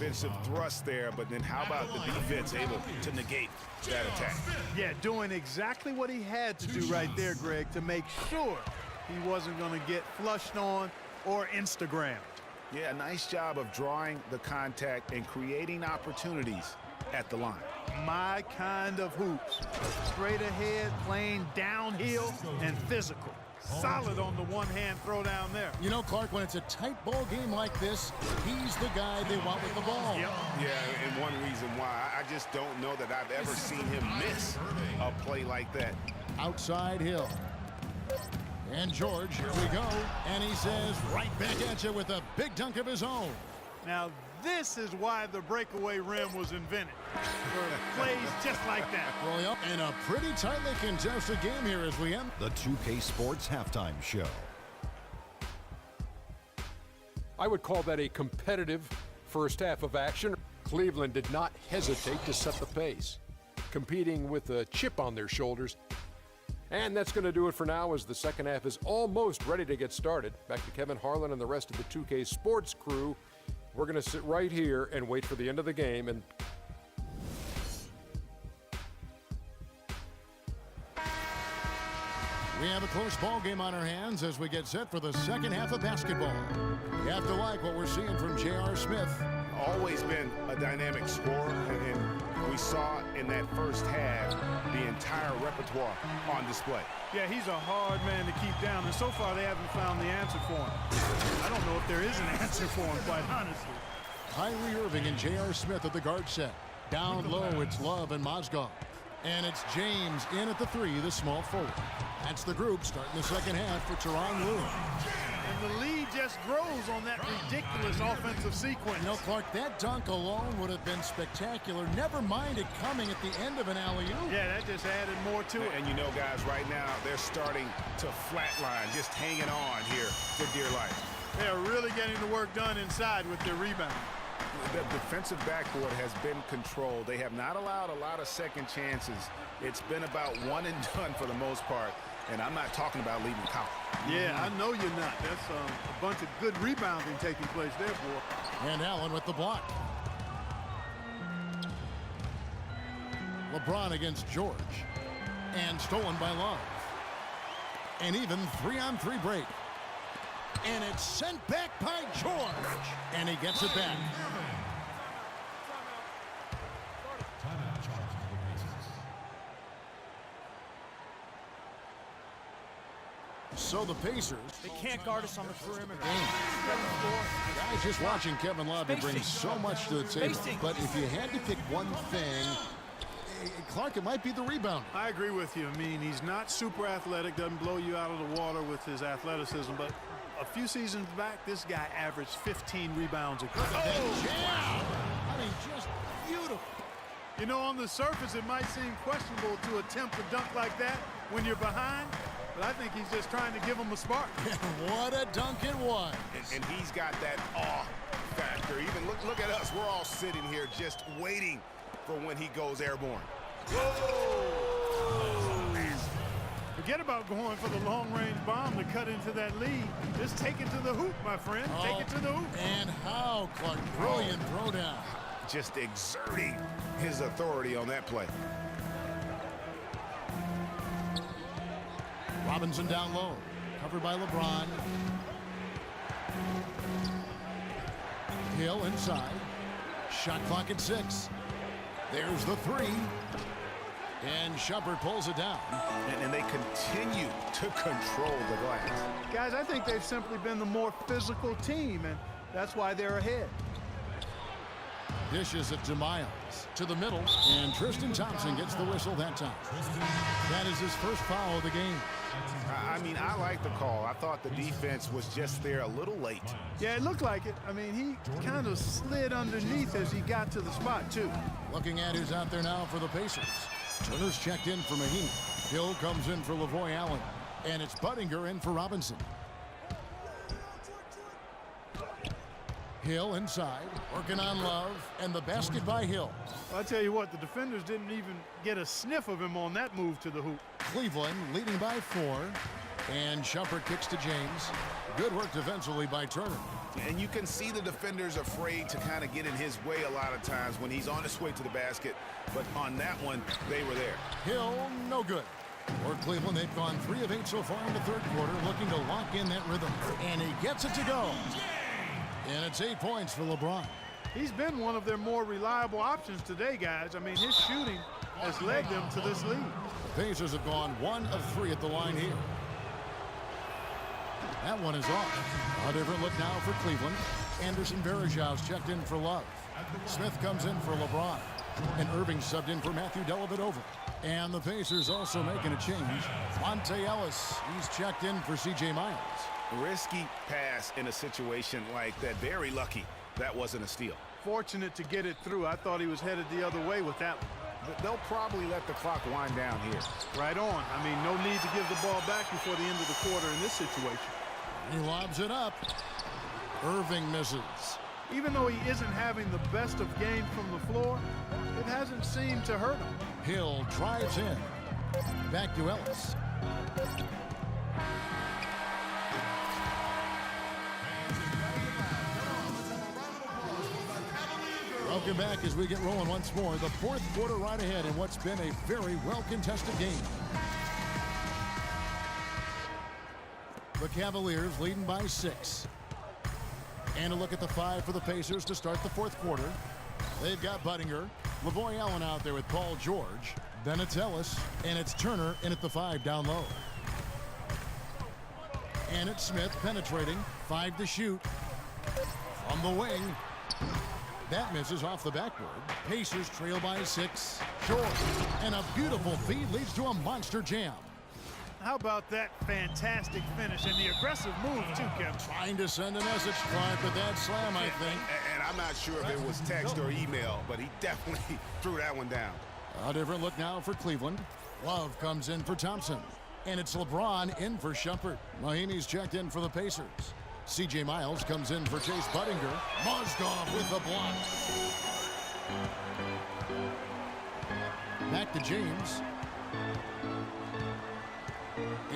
offensive thrust there, but then how about the defense able to negate that attack? Yeah, doing exactly what he had to do right there, Greg, to make sure he wasn't going to get flushed on or Instagrammed. Yeah, nice job of drawing the contact and creating opportunities at the line. My kind of hoops. Straight ahead, playing downhill, and physical. Solid on the one-hand throw down there. You know, Clark, when it's a tight ball game like this, he's the guy they want with the ball. Yep. Yeah, and one reason why, I just don't know that I've ever seen him miss a play like that. Outside Hill. And George, here we go. And he says right back at you with a big dunk of his own. Now, this is why the breakaway rim was invented. For plays just like that. Well, yep, and a pretty tightly contested game here as we end the 2K Sports Halftime Show. I would call that a competitive first half of action. Cleveland did not hesitate to set the pace, competing with a chip on their shoulders. And that's going to do it for now as the second half is almost ready to get started. Back to Kevin Harlan and the rest of the 2K Sports crew. We're going to sit right here and wait for the end of the game. And we have a close ball game on our hands as we get set for the second half of basketball. You have to like what we're seeing from J.R. Smith. Always been a dynamic scorer, and we saw in that first half the entire repertoire on display. Yeah, he's a hard man to keep down, and so far they haven't found the answer for him. I don't know if there is an answer for him, quite honestly. Kyrie Irving and J.R. Smith at the guard set. Down low, it's Love and Mozgov. And it's James in at the three, the small forward. That's the group starting the second half for Tyronn Lue. And the lead just grows on that ridiculous offensive sequence. You know, Clark, that dunk alone would have been spectacular. Never mind it coming at the end of an alley-oop. Yeah, that just added more to it. And you know, guys, right now, they're starting to flatline, just hanging on here for dear life. They're really getting the work done inside with their rebound. The defensive backcourt has been controlled. They have not allowed a lot of second chances. It's been about one and done for the most part. And I'm not talking about leaving count. Yeah, I know you're not. That's a bunch of good rebounding taking place there, boy. And Allen with the block. LeBron against George. And stolen by Love. And even 3-on-3 break. And it's sent back by George. And he gets it back. So the Pacers. They can't guard us on the perimeter. Guys, just watching Kevin Love, he brings so much to the table. But if you had to pick one thing, Clark, it might be the rebound. I agree with you. I mean, he's not super athletic, doesn't blow you out of the water with his athleticism, but a few seasons back, this guy averaged 15 rebounds a game. Oh, yeah! I mean, just beautiful. You know, on the surface, it might seem questionable to attempt a dunk like that when you're behind, but I think he's just trying to give him a spark. What a dunk it was. And he's got that awe factor. Even look at us. We're all sitting here just waiting for when he goes airborne. Whoa! Forget about going for the long-range bomb to cut into that lead. Just take it to the hoop, my friend. Take it to the hoop. And how, Clark? Brilliant throwdown. Just exerting his authority on that play. Robinson down low. Covered by LeBron. Hill inside. Shot clock at 6. There's the three. And Shumpert pulls it down. And they continue to control the glass. Guys, I think they've simply been the more physical team, and that's why they're ahead. Dishes it to Miles. To the middle. And Tristan Thompson gets the whistle that time. That is his first foul of the game. I mean, I like the call. I thought the defense was just there a little late. Yeah, it looked like it. I mean, he kind of slid underneath as he got to the spot, too. Looking at who's out there now for the Pacers. Turner's checked in for Mahinmi. Hill comes in for Lavoy Allen. And it's Budinger in for Robinson. Hill inside, working on Love, and the basket by Hill. Well, I tell you what, the defenders didn't even get a sniff of him on that move to the hoop. Cleveland leading by 4. And Shumpert kicks to James. Good work defensively by Turner. And you can see the defenders afraid to kind of get in his way a lot of times when he's on his way to the basket. But on that one, they were there. Hill, no good. For Cleveland, they've gone 3 of 8 so far in the third quarter, looking to lock in that rhythm. And he gets it to go. And it's 8 points for LeBron. He's been one of their more reliable options today, guys. I mean, his shooting has led them to this lead. The Pacers have gone 1 of 3 at the line here. That one is off. A different look now for Cleveland. Anderson Varejão's checked in for Love. Smith comes in for LeBron. And Irving subbed in for Matthew Dellavedova. And the Pacers also making a change. Monte Ellis, he's checked in for C.J. Miles. Risky pass in a situation like that. Very lucky that wasn't a steal. Fortunate to get it through. I thought he was headed the other way with that one. They'll probably let the clock wind down here. Right on. I mean, no need to give the ball back before the end of the quarter in this situation. He lobs it up. Irving misses. Even though he isn't having the best of games from the floor, it hasn't seemed to hurt him. Hill drives in. Back to Ellis. Welcome back as we get rolling once more. The fourth quarter right ahead in what's been a very well-contested game. The Cavaliers leading by 6. And a look at the 5 for the Pacers to start the fourth quarter. They've got Budinger, Lavoy Allen out there with Paul George. Then it's Ellis, and it's Turner in at the 5 down low. And it's Smith penetrating, 5 to shoot. From the wing. That misses off the backboard. Pacers trail by 6. Short. And a beautiful feed leads to a monster jam. How about that fantastic finish and the aggressive move, too, Kevin? Trying to send a message, Clark, but that slam, I think. And I'm not sure if it was text or email, but he definitely threw that one down. A different look now for Cleveland. Love comes in for Thompson. And it's LeBron in for Shumpert. Mahinmi's checked in for the Pacers. C.J. Miles comes in for Chase Budinger. Mozgov with the block. Back to James.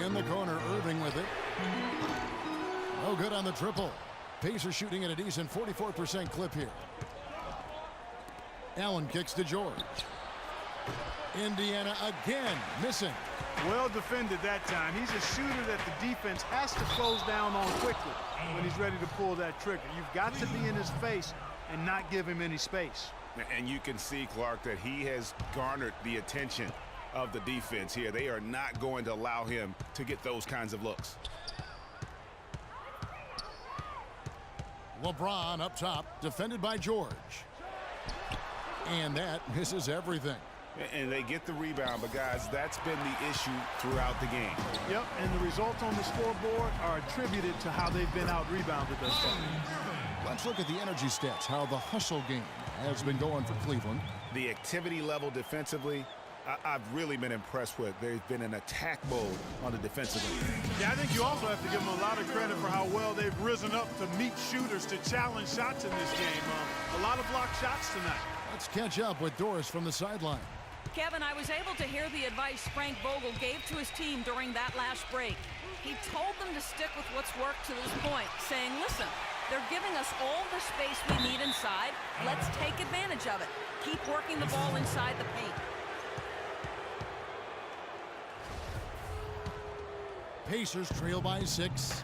In the corner, Irving with it. No good on the triple. Pacers shooting at a decent 44% clip here. Allen kicks to George. Indiana again missing. Well defended that time. He's a shooter that the defense has to close down on quickly when he's ready to pull that trigger. You've got to be in his face and not give him any space. And you can see, Clark, that he has garnered the attention of the defense here. They are not going to allow him to get those kinds of looks. LeBron up top, defended by George. And that misses everything. And they get the rebound, but guys, that's been the issue throughout the game. Yep, and the results on the scoreboard are attributed to how they've been out-rebounded thus far. Let's look at the energy stats, how the hustle game has been going for Cleveland. The activity level defensively, I've really been impressed with. There's been an attack mode on the defensive end. Yeah, I think you also have to give them a lot of credit for how well they've risen up to meet shooters to challenge shots in this game. A lot of blocked shots tonight. Let's catch up with Doris from the sideline. Kevin, I was able to hear the advice Frank Vogel gave to his team during that last break. He told them to stick with what's worked to this point, saying, listen, they're giving us all the space we need inside. Let's take advantage of it. Keep working the ball inside the paint. Pacers trail by 6.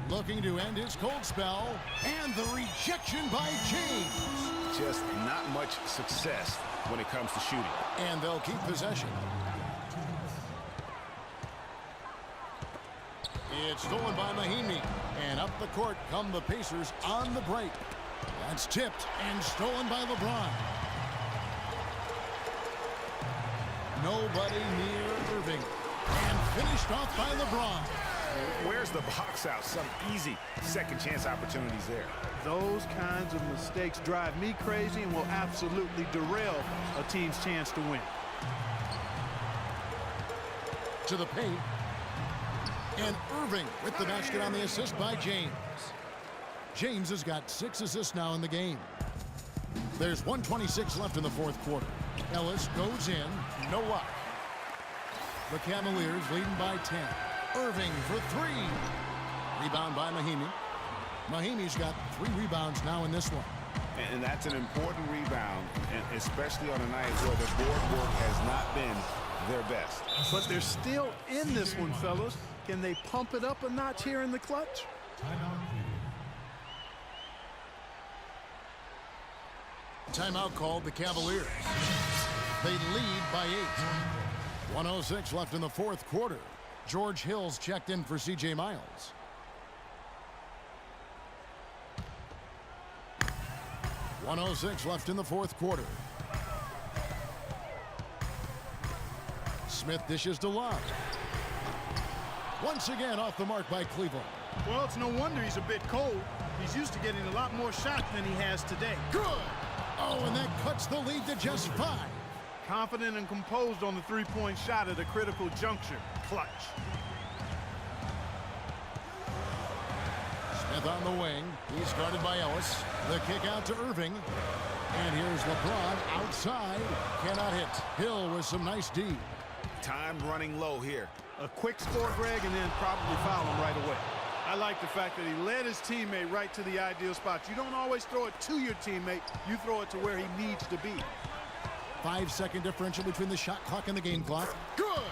Looking to end his cold spell. And the rejection by James. Just not much success when it comes to shooting. And they'll keep possession. It's stolen by Mahinmi. And up the court come the Pacers on the break. That's tipped and stolen by LeBron. Nobody near Irving. And finished off by LeBron. Where's the box out? Some easy second chance opportunities there. Those kinds of mistakes drive me crazy and will absolutely derail a team's chance to win. To the paint. And Irving with the basket on the assist by James. James has got 6 assists now in the game. There's 1:26 left in the fourth quarter. Ellis goes in. No luck. The Cavaliers leading by 10. Irving for 3. Rebound by Mahinmi. Mahimi's got 3 rebounds now in this one. And that's an important rebound, and especially on a night where the board work has not been their best. But they're still in this one, fellas. Can they pump it up a notch here in the clutch? Timeout called the Cavaliers. They lead by 8. 1:06 left in the 4th quarter. George Hill's checked in for C.J. Miles. .106 left in the 4th quarter. Smith dishes to Love. Once again off the mark by Cleveland. Well, it's no wonder he's a bit cold. He's used to getting a lot more shots than he has today. Good! Oh, and that cuts the lead to just 5. Confident and composed on the three-point shot at a critical juncture. Clutch. Smith on the wing. He's guarded by Ellis. The kick out to Irving. And here's LeBron outside. Cannot hit. Hill with some nice D. Time running low here. A quick score, Greg, and then probably foul him right away. I like the fact that he led his teammate right to the ideal spot. You don't always throw it to your teammate. You throw it to where he needs to be. 5-second differential between the shot clock and the game clock. Good!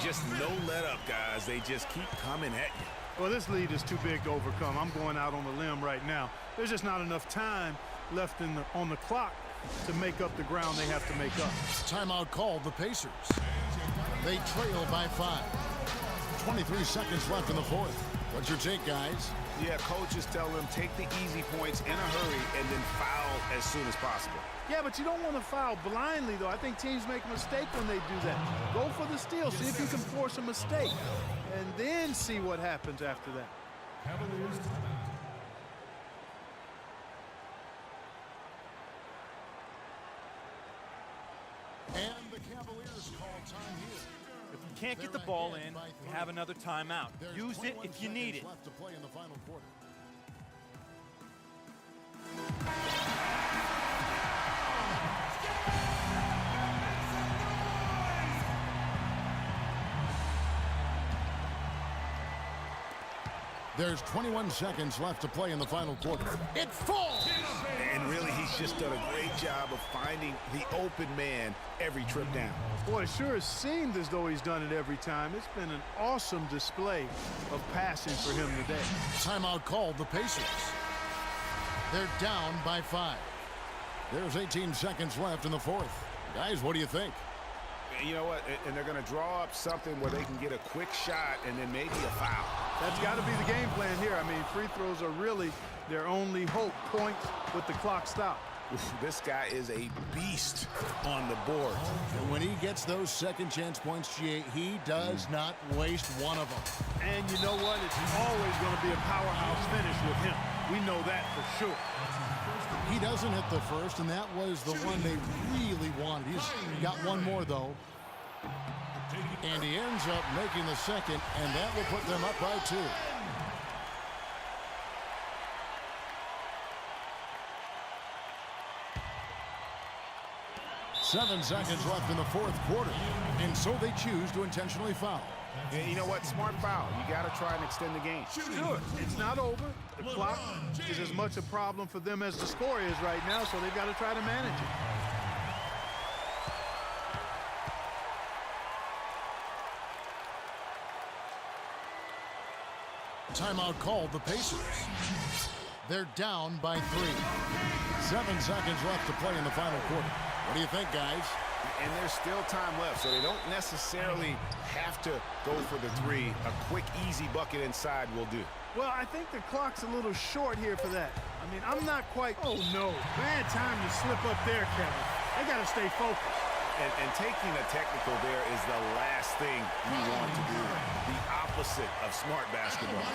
Just no let up, guys. They just keep coming at you. Well, this lead is too big to overcome. I'm going out on the limb right now. There's just not enough time left on the clock to make up the ground they have to make up. Timeout called the Pacers. They trail by 5. 23 seconds left in the 4th. What's your take, guys? Yeah, coaches tell them take the easy points in a hurry and then foul as soon as possible. Yeah, but you don't want to foul blindly, though. I think teams make a mistake when they do that. Go for the steal. See if you can force a mistake. And then see what happens after that. Cavaliers timeout. And the Cavaliers call time here. If you can't get the ball in, you have another timeout. Use it if you need it. Left to play in the final quarter. There's 21 seconds left to play in the final quarter. It falls! And really, he's just done a great job of finding the open man every trip down. Boy, it sure has seemed as though he's done it every time. It's been an awesome display of passing for him today. Timeout called the Pacers. They're down by 5. There's 18 seconds left in the 4th. Guys, what do you think? You know what? And they're going to draw up something where they can get a quick shot and then maybe a foul. That's got to be the game plan here. I mean, free throws are really their only hope. Points with the clock stopped. This guy is a beast on the board. And when he gets those second chance points, he does not waste one of them. And you know what? It's always going to be a powerhouse finish with him. We know that for sure. He doesn't hit the first, and that was the one they really wanted. He's got one more, though. And he ends up making the second, and that will put them up by 2. Seven seconds left in the 4th quarter, and so they choose to intentionally foul. And you know what? Smart foul. You got to try and extend the game. Sure, it's not over. The clock is as much a problem for them as the score is right now, so they've got to try to manage it. Timeout called the Pacers. They're down by 3. 7 seconds left to play in the final quarter. What do you think, guys? And there's still time left, so they don't necessarily have to go for the 3. A quick, easy bucket inside will do. Well, I think the clock's a little short here for that. I mean, I'm not quite... Oh, no. Bad time to slip up there, Kevin. They got to stay focused. And taking a technical there is the last thing we want to do. The opposite of smart basketball.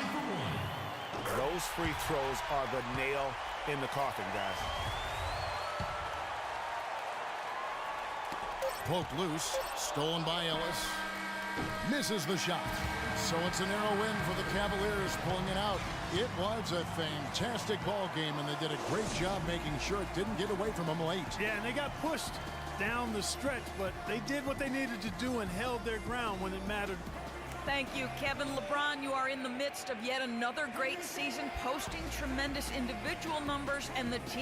Those free throws are the nail in the coffin, guys. Poked loose, stolen by Ellis. Misses the shot. So it's a narrow win for the Cavaliers pulling it out. It was a fantastic ball game, and they did a great job making sure it didn't get away from them late. Yeah, and they got pushed down the stretch, but they did what they needed to do and held their ground when it mattered. Thank you, Kevin. LeBron, you are in the midst of yet another great season, posting tremendous individual numbers, and the team